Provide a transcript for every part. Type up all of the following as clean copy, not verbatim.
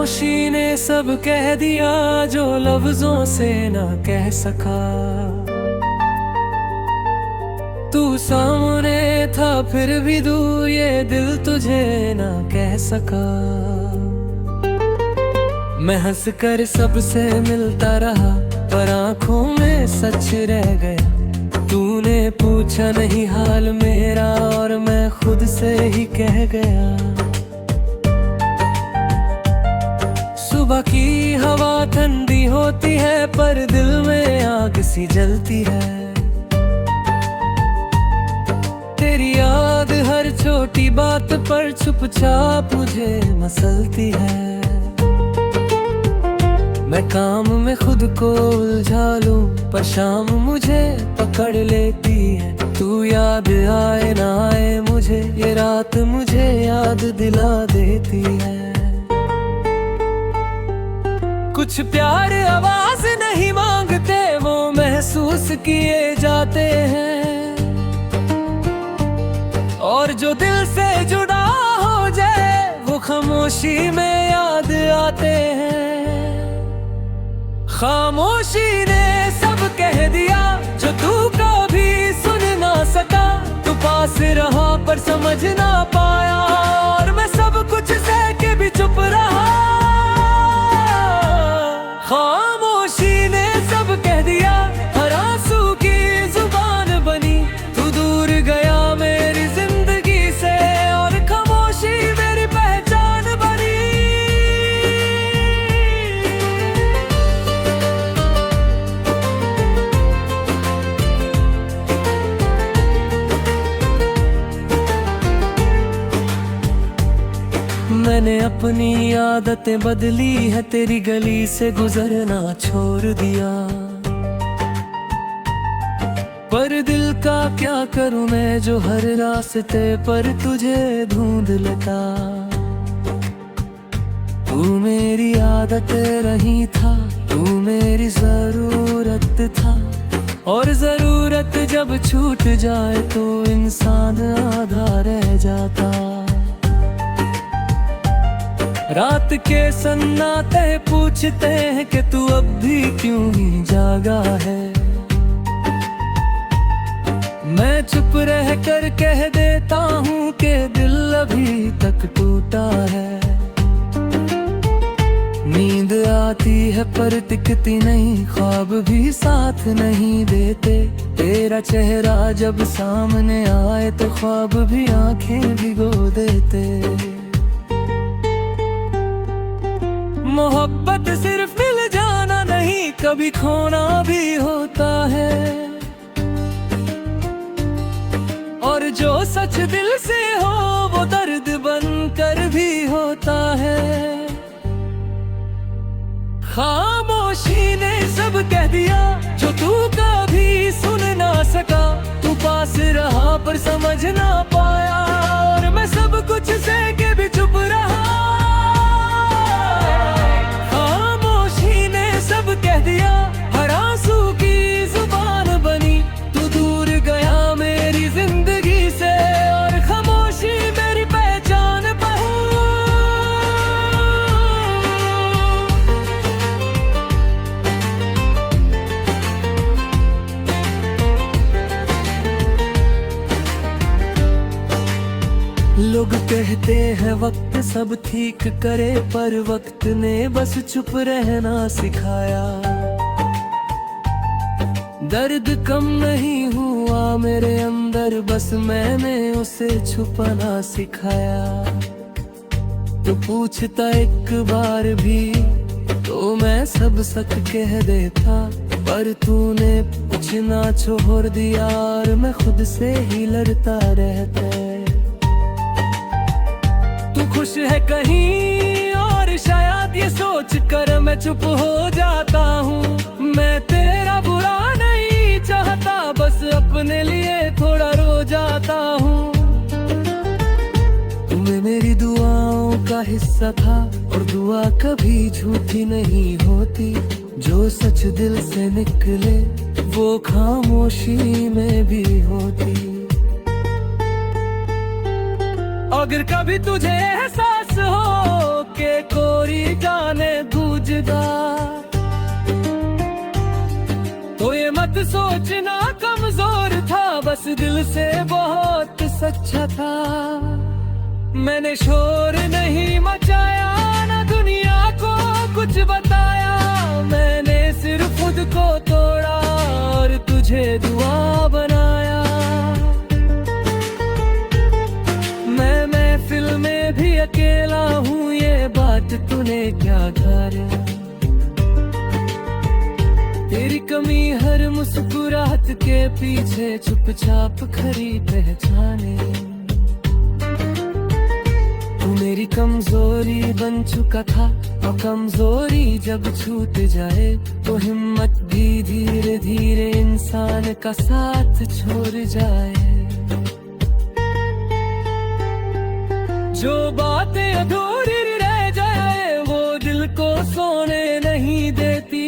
खामोशी ने सब कह दिया जो लफ्जों से ना कह सका। तू सामने था फिर भी दूर, ये दिल तुझे ना कह सका। मैं हंस कर सबसे मिलता रहा पर आंखों में सच रह गया। तूने पूछा नहीं हाल मेरा और मैं खुद से ही कह गया। सुबह की हवा ठंडी होती है पर दिल में आग सी जलती है। तेरी याद हर छोटी बात पर चुपचाप मुझे मसलती है। मैं काम में खुद को उलझा लूं पर शाम मुझे पकड़ लेती है। तू याद आए ना आए मुझे ये रात मुझे याद दिला देती है। कुछ प्यार आवाज नहीं मांगते, वो महसूस किए जाते हैं। और जो दिल से जुड़ा हो जाए वो खामोशी में याद आते हैं। खामोशी ने सब कह दिया जो तू कभी सुन ना सका। तू पास रहा पर समझ ना पाया और मैं सब कुछ सह के भी चुप रहा। खामोशी ने सब कह दिया, हर आंसू की जुबान बनी। तू दूर गया मेरी जिंदगी से और खामोशी मेरी पहचान बनी। मैंने अपनी आदतें बदली है, तेरी गली से गुजरना छोड़ दिया। पर दिल का क्या करूं मैं जो हर रास्ते पर तुझे ढूंढ लेता। तू मेरी आदत रही था, तू मेरी जरूरत था। और जरूरत जब छूट जाए तो इंसान आधा रह जाता। रात के सन्नाटे पूछते हैं कि तू अब भी क्यों ही जागा है। मैं चुप रह कर कह देता हूँ कि दिल अभी तक टूटा है। नींद आती है पर टिकती नहीं, ख्वाब भी साथ नहीं देते। तेरा चेहरा जब सामने आए तो ख्वाब भी आंखें भिगो देते। मोहब्बत सिर्फ मिल जाना नहीं, कभी खोना भी होता है। और जो सच दिल से हो वो दर्द बनकर भी होता है। खामोशी ने सब कह दिया जो तू कभी सुन ना सका। तू पास रहा पर समझ ना पाया और मैं सब कुछ सह के भी चुप रहा। सब कह दिया, हर आंसू की जुबान बनी। तू दूर गया मेरी जिंदगी से और खामोशी मेरी पहचान बनी। लोग कहते हैं वक्त सब ठीक करे, पर वक्त ने बस चुप रहना सिखाया। दर्द कम नहीं हुआ मेरे अंदर, बस मैंने उसे छुपाना सिखाया। तो पूछता एक बार भी तो मैं सब सच कह देता। पर तूने कुछ ना छोड़ दिया और मैं खुद से ही लड़ता रहता। तू खुश है कहीं और शायद ये सोच कर मैं चुप हो जाता हूँ। मैं तेरा बुरा नहीं चाहता, बस अपने लिए थोड़ा रो जाता हूँ। तुम्हें मेरी दुआओं का हिस्सा था और दुआ कभी झूठी नहीं होती। जो सच दिल से निकले वो खामोशी में भी होती। अगर कभी तुझे एहसास हो के कोरी जाने गूंजदा। तो ये मत सोचना कमजोर था, बस दिल से बहुत सच्चा था। मैंने शोर नहीं मचाया, ना दुनिया को कुछ बताया। मैंने सिर्फ खुद को तोड़ा और तुझे दुआ बनाया। मैं महफिल में भी अकेला हूँ, ये बात तूने क्या धारा। तेरी कमी हर मुस्कुराहट के पीछे चुपचाप खरी पहचाने। तू मेरी कमजोरी बन चुका था, और कमजोरी जब छूट जाए तो हिम्मत भी धीरे धीरे इंसान का साथ छोड़ जाए। जो बातें अधूरी रह जाए वो दिल को सोने नहीं देती,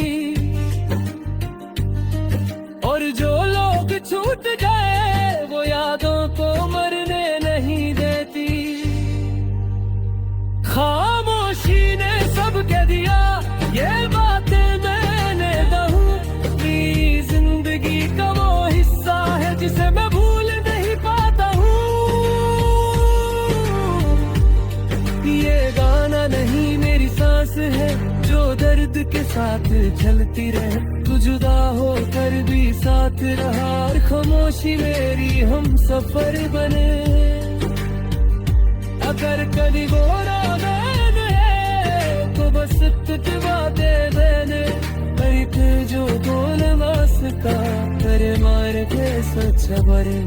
और जो लोग छूट जाए वो यादों को मरने नहीं देती। खामोशी ने सब कह दिया, ये बातें मैंने कहूं। मेरी जिंदगी का वो हिस्सा है जिसे मैं भूल नहीं पाता हूँ। ये गाना नहीं मेरी सांस है जो दर्द के साथ चलती रहे। तू जुदा होकर भी साथ रहा, और खामोशी मेरी हम सफर बने। अगर कभी वो नादान है तो बस तुझवा दे देने। फिर जो बोल मास का करे मार के सच भरे।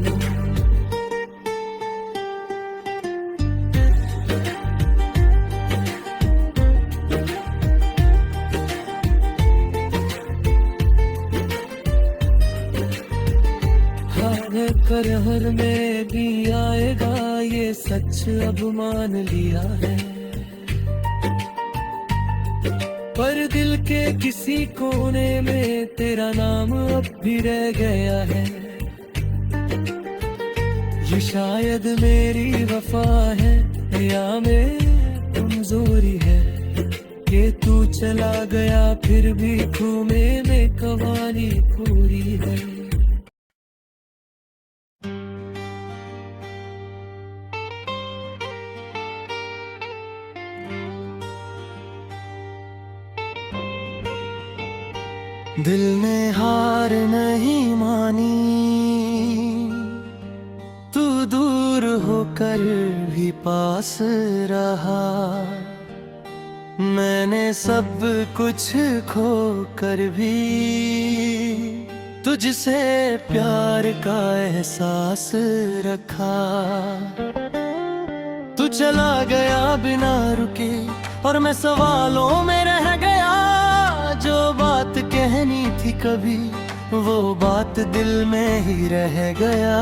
करहर में भी आएगा ये सच अब मान लिया है, पर दिल के किसी कोने में तेरा नाम अब भी रह गया है। ये शायद मेरी वफा है या मेरी कमजोरी है कि तू चला गया फिर भी घूमे में कहानी पूरी है। दिल ने हार नहीं मानी, तू दूर होकर भी पास रहा। मैंने सब कुछ खोकर भी तुझसे प्यार का एहसास रखा। तू चला गया बिना रुके और मैं सवालों में रह गया। जो बात कहनी थी कभी वो बात दिल में ही रह गया।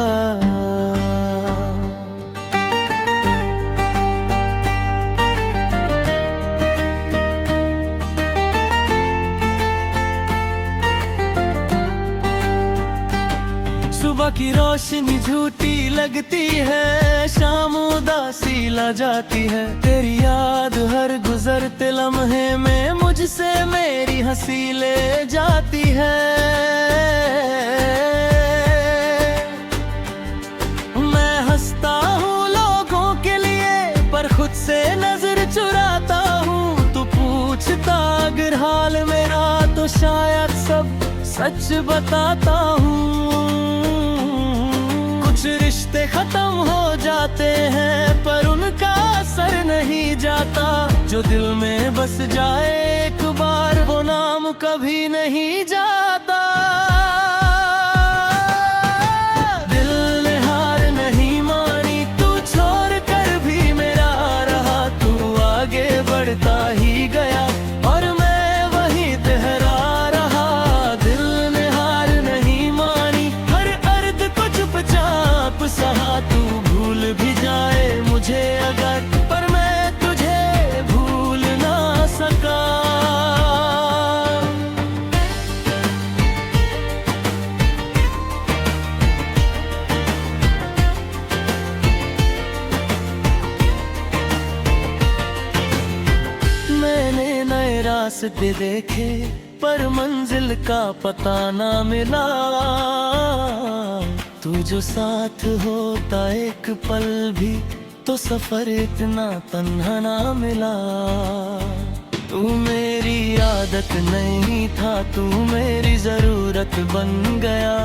सुबह की रोशनी झूठी लगती है, शाम उदासी ला जाती है। तेरी याद हर गुजरते लम्हे में मुझसे मेरी हंसी ले जाती है। मैं हंसता हूँ लोगों के लिए पर खुद से नजर चुराता हूँ। तू पूछता अगर हाल मेरा तो शायद सब सच बताता हूँ। कुछ रिश्ते खत्म हो जाते हैं पर उनका असर नहीं जाता। जो दिल में बस जाए एक बार वो नाम कभी नहीं जाता। दिल ने हार नहीं मानी, तू छोड़ कर भी मेरा रहा। तू आगे बढ़ता ही गया और मैं वहीं ठहरा रहा। दिल ने हार नहीं मानी, हर अर्द को चुपचाप सहा। तू भूल भी जाए मुझे अगर पर मैं तुझे भूल ना सका। रास्ते देखे पर मंजिल का पता ना मिला। तू जो साथ होता एक पल भी तो सफर इतना तन्हा ना मिला। तू मेरी आदत नहीं था, तू मेरी जरूरत बन गया।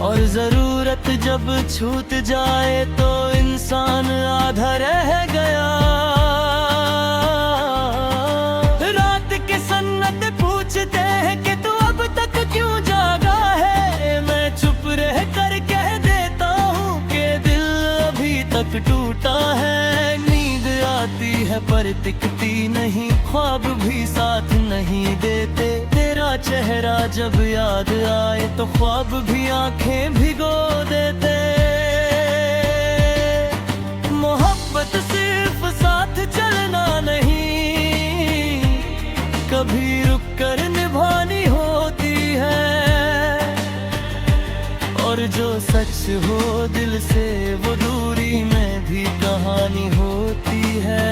और जरूरत जब छूट जाए तो इंसान आधा रह गया। रात के सन्नत पूछते हैं कि तू अब तक क्यों जागा है। मैं चुप रह कर कह देता हूँ कि दिल अभी तक टूटा है। नींद आती है पर टिकती नहीं, ख्वाब भी साथ नहीं देते। तेरा चेहरा जब याद आए तो ख्वाब भी आंखें भिगो देते। मोहब्बत सिर्फ साथ चलना नहीं, कभी रुक कर निभानी होती है। और जो सच हो दिल से वो दूरी में भी कहानी होती है।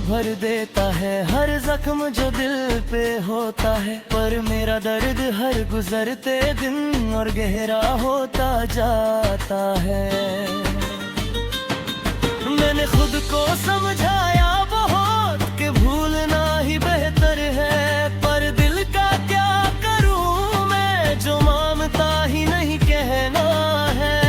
भर देता है हर जख्म जो दिल पे होता है। पर मेरा दर्द हर गुजरते दिन और गहरा होता जाता है। मैंने खुद को समझाया बहुत कि भूलना ही बेहतर है। पर दिल का क्या करूं मैं जो मानता ही नहीं कहना है।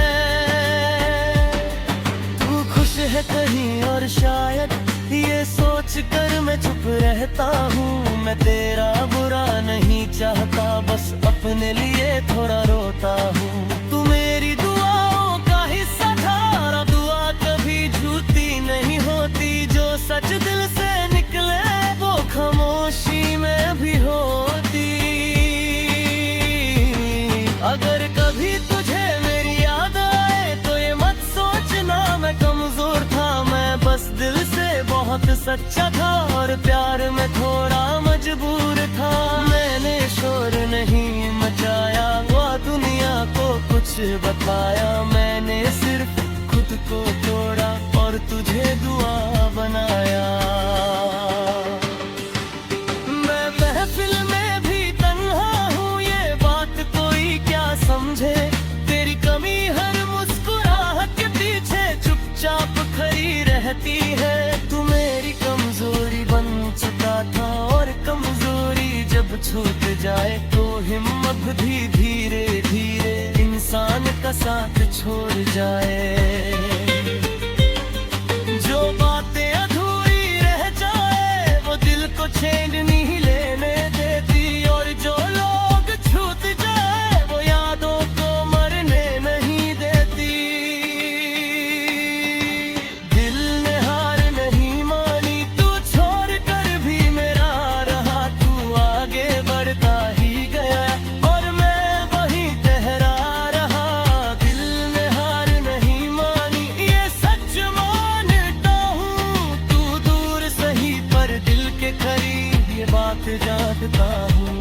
तू खुश है कहीं और शायद ये सोच कर मैं चुप रहता हूँ। मैं तेरा बुरा नहीं चाहता, बस अपने लिए थोड़ा रोता हूँ। तू मेरी दुआओं का हिस्सा था, दुआ कभी झूठी नहीं होती। जो सच दिल से निकले वो खामोशी में भी होती। अगर कभी तुझे मेरी याद आए तो ये मत सोचना मैं कमजोर था। मैं बस दिल से बहुत सच्चा था और प्यार में थोड़ा मजबूर था। मैंने शोर नहीं मचाया वो दुनिया को कुछ बताया। मैंने सिर्फ खुद को तोड़ा और तुझे दुआ बनाया। मैं महफिल में भी तन्हा हूँ ये बात कोई क्या समझे। तेरी कमी हर मुस्कुराहट के पीछे चुपचाप खड़ी रहती है। तू मेरी कमजोरी बन चुका था और कमजोरी जब छूट जाए तो हिम्मत भी धीरे धीरे इंसान का साथ छोड़ जाए। जो बातें अधूरी रह जाए वो दिल को छेड़ नहीं लेने देती। और जो लोग छूट जाए वो यादों को मरने नहीं देती। दिल ने हार नहीं मानी, तू छोड़ कर भी मेरा रहा। तू आगे बढ़ता ही गया और मैं वहीं ठहरा रहा। दिल ने हार नहीं मानी ये सच मानता हूँ। तू दूर सही पर दिल के करीब ये बात जानता हूँ।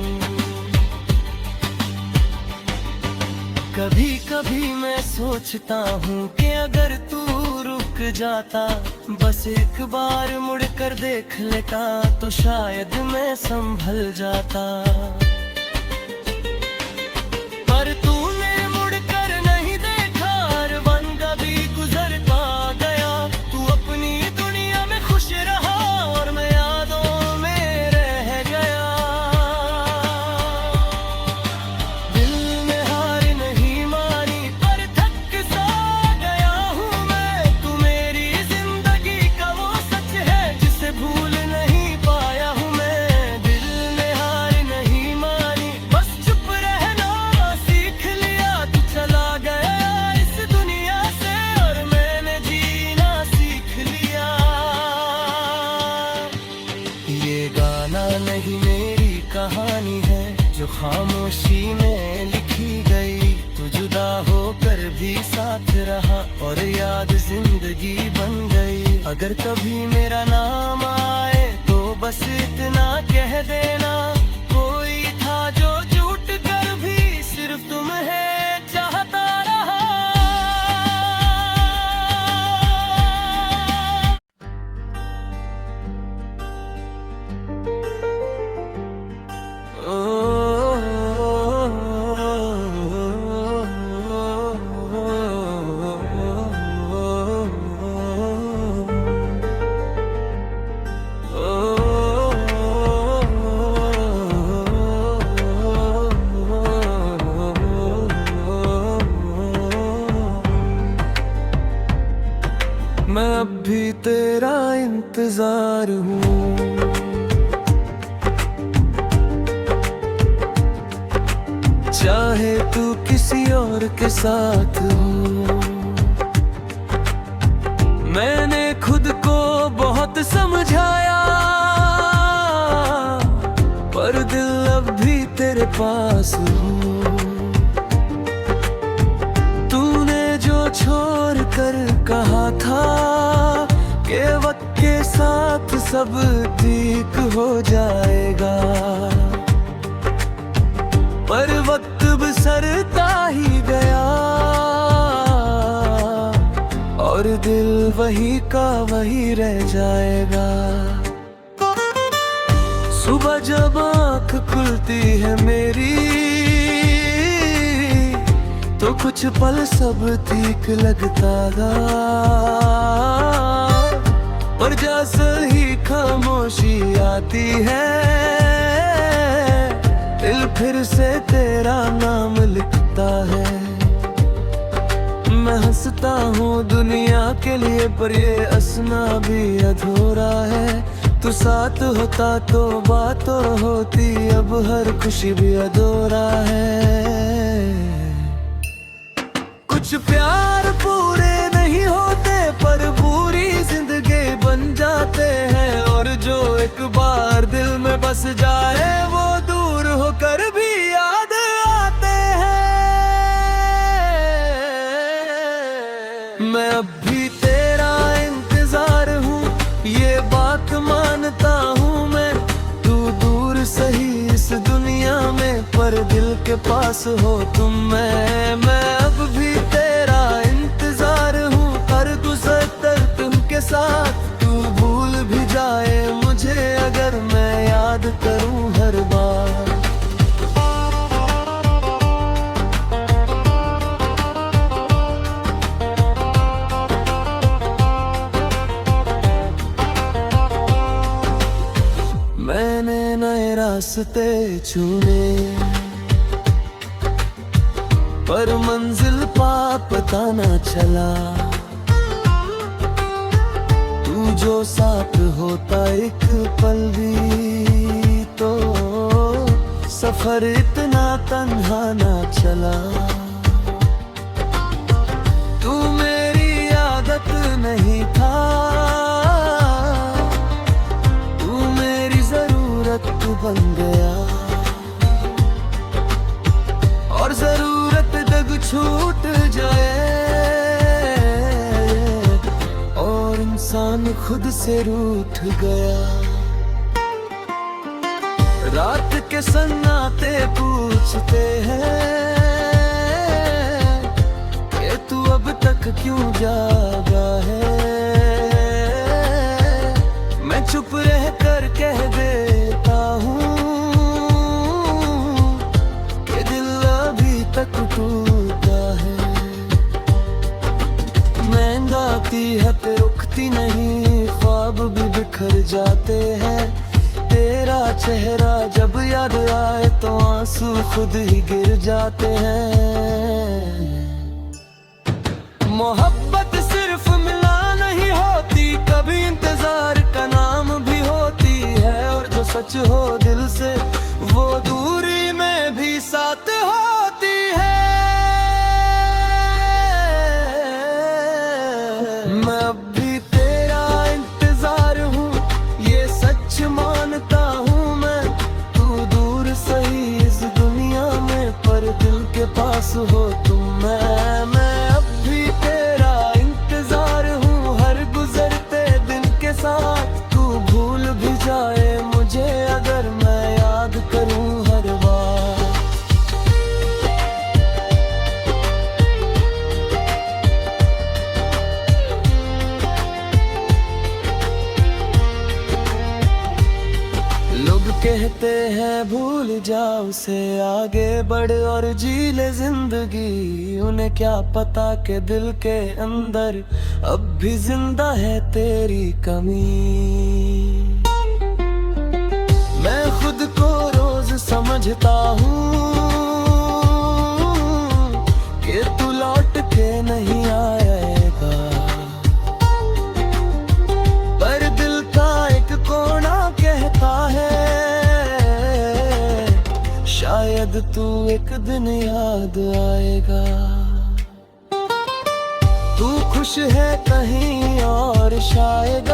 कभी कभी मैं सोचता हूँ कि अगर तू रुक जाता, बस एक बार मुड़ कर देख लेता तो शायद मैं संभल जाता। पर तूने मुड़ कर नहीं देखा, हर वंदा भी गुजरता गया। तू अपनी दुनिया में खुश रहा और मैं यादों में रह गया। दिल ने हार नहीं मानी पर थक सा गया हूँ मैं। तू मेरी जिंदगी का वो सच है जिसे भूल नहीं पाया हूँ मैं। दिल ने हार नहीं खामोशी में लिखी गई, तू जुदा होकर भी साथ रहा और याद जिंदगी बन गई। अगर कभी मेरा नाम आए तो बस इतना कह देना, कोई था जो झूठ कर भी सिर्फ तुम्हें चाहता रहा। मैं अब भी तेरा इंतजार हूँ, चाहे तू किसी और के साथ हो। मैंने खुद को बहुत समझाया, पर दिल अब भी तेरे पास हो। तूने जो छोड़ कर कहा था कि वक्त के साथ सब ठीक हो जाएगा, पर वक्त बसरता ही गया और दिल वही का वही रह जाएगा। सुबह जब आँख खुलती है मेरी तो कुछ पल सब ठीक लगता था, पर जैसे ही खामोशी आती है दिल फिर से तेरा नाम लिखता है। मैं हंसता हूँ दुनिया के लिए, पर ये हंसना भी अधूरा है। तू साथ होता तो बातें होती, अब हर खुशी भी अधूरा है। कुछ प्यार पूरे नहीं होते, पर पूरी जिंदगी बन जाते हैं। और जो एक बार दिल में बस जाए वो दूर होकर भी याद आते हैं। मैं अब भी तेरा इंतजार हूँ, ये बात मानता हूँ मैं। तू दूर सही इस दुनिया में, पर दिल के पास हो तुम। मैं अब भी तेरा इंतजार हूँ, हर गुजर तक तुमके साथ। तू भूल भी जाए मुझे अगर मैं याद करूँ हर बार। मैंने नए रास्ते चुने, पर मंजिल पता न चला। तू जो साथ होता एक पल भी तो सफर इतना तन्हा न चला। तू मेरी आदत नहीं था, तू मेरी जरूरत बन गया। और जरूरत जब छूट जाए और इंसान खुद से रूठ गया। रात के सन्नाटे पूछते हैं कि तू अब तक क्यों जागा है। मैं चुप रह कर कह देता हूँ कि दिल अभी तक टूटा है। नींद आती है पे रुकती नहीं, ख्वाब भी बिखर जाते हैं। तेरा चेहरा जब याद आए तो आंसू खुद ही गिर जाते हैं। मोहब्बत सिर्फ मिला नहीं होती, कभी इंतजार का नाम भी होती है। और जो सच हो दिल से वो दूरी में भी साथ होती है। मैं अब भी तेरा इंतजार हूँ, ये सच मानता हूँ मैं। तू दूर सही इस दुनिया हो तुम। मैं अब भी तेरा इंतजार हूँ हर गुजरते दिन के साथ। तू भूल भी जाए मुझे अगर मैं याद करूँ हर बार। लोग कहते हैं भूल जाओ उसे, आगे बढ़ और जी ले जिंदगी। उन्हें क्या पता के दिल के अंदर अब भी जिंदा है तेरी कमी। मैं खुद को रोज समझता हूँ कि तू लौट के नहीं आएगा, पर दिल का एक कोना कहता है शायद तू एक दिन याद आएगा। तू खुश है कहीं और शायद,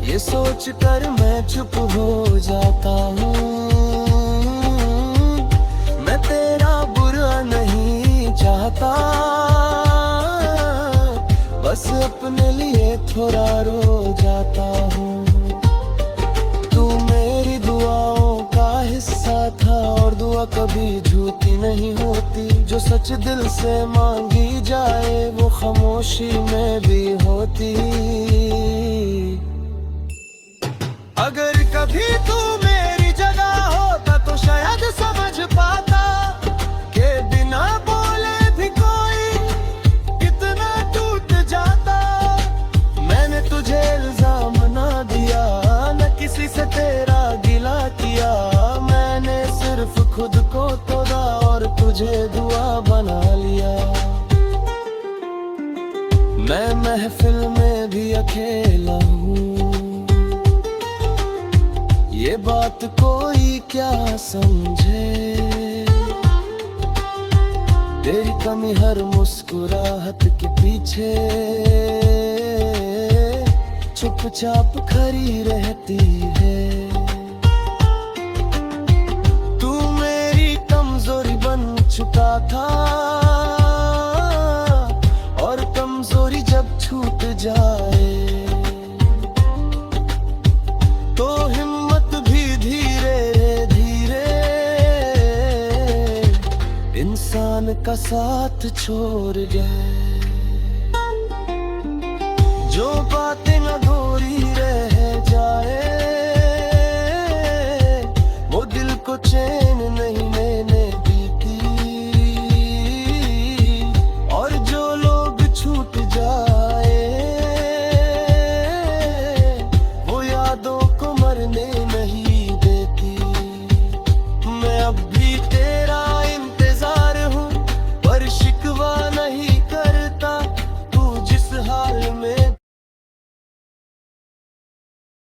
ये सोच कर मैं चुप हो जाता हूँ। मैं तेरा बुरा नहीं चाहता, बस अपने लिए थोड़ा रो जाता हूँ। तू मेरी दुआओं का हिस्सा था और दुआ कभी झूठी नहीं होती। जो सच दिल से मांगी जाए वो खामोशी में भी होती। अगर कभी तू मेरी जगह होता तो शायद समझ पाता कि बिना बोले भी कोई कितना टूट जाता। मैंने तुझे इल्जाम ना दिया, न किसी से तेरा गिला किया। मैंने सिर्फ खुद को तोड़ा और तुझे दुआ बना लिया। मैं महफिल में भी अकेला हूँ, ये बात कोई क्या समझे। तेरी कमी हर मुस्कुराहट के पीछे चुपचाप खड़ी रहती है। तू मेरी कमजोरी बन चुका था और कमजोरी जब छूट जाए तो हिम्मत भी धीरे धीरे इंसान का साथ छोड़ गए।